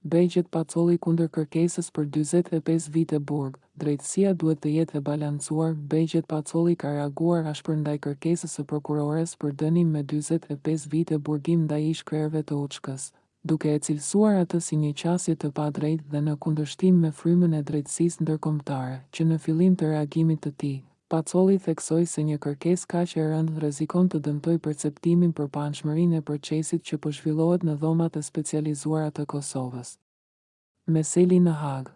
Begjet Pacolli kundër kërkesës për 45 vite burg. Drejtësia duhet të jetë e balancuar. Begjet Pacolli ka reaguar ashpër ndaj kërkesës së prokurores për dënim me 45 vite burgim ndaj ish-krerëve të UÇK-s, duke e cilësuar atë si një qasje të padrejtë dhe në kundërshtim me frymën e drejtësisë ndërkombëtare, që në fillim të reagimit të tij, Pacolli theksoi se një kërkesë kaq e rëndë rrezikon të dëmtojë perceptimin për panshmërinë e procesit që po zhvillohet në dhomat e specializuara të Kosovës. Meseli në Hag.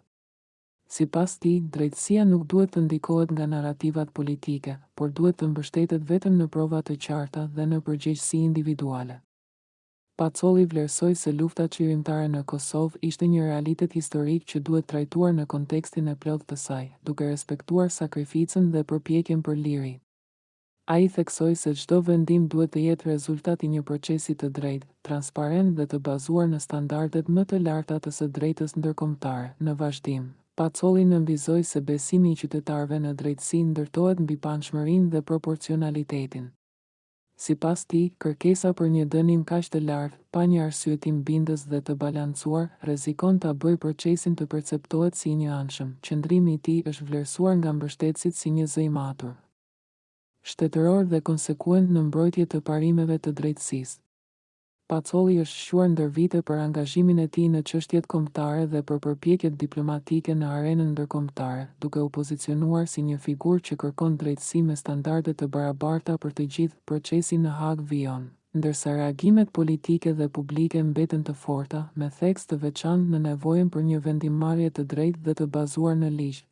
Sipas tij, drejtësia nuk duhet të ndikohet nga narrativat politike, por duhet të mbështetet vetëm në prova të qarta dhe në përgjegjësi individuale. Pacolli vlerësoi se lufta çlirimtare në Kosovë ishte një realitet historik që duhet trajtuar në kontekstin e plotë të saj, duke respektuar sakrificën dhe përpjekjen për liri. Ai theksoi se çdo vendim duhet të jetë rezultat i një procesi të drejtë, transparent dhe të bazuar në standardet më të larta të së drejtës ndërkombëtare. Në vazhdim, Pacolli nënvizoi se besimi i qytetarëve në drejtësi ndërtohet mbi panshmërinë dhe proporcionalitetin. Sipas tij, kërkesa për një dënim kaq të lartë, pa një arsyetim bindës dhe të balancuar, rrezikon ta bëjë procesin të perceptohet si një anshëm. Qëndrimi i tij është vlerësuar nga mbështetësit si një zë i matur, shtetëror dhe konsekuent në mbrojtje të parimeve të drejtësisë. Pacolli është shquar ndër vite për angazhimin e tij në çështjet kombëtare dhe për përpjekjet diplomatike në arenën ndërkombëtare, duke u pozicionuar si një figurë që kërkon drejtësi me standarde të barabarta për të gjithë. Procesi në Hag vijon, ndërsa reagimet politike dhe publike mbeten të forta, me theks të veçantë në nevojën për një vendimmarrje të drejtë dhe të bazuar në ligj.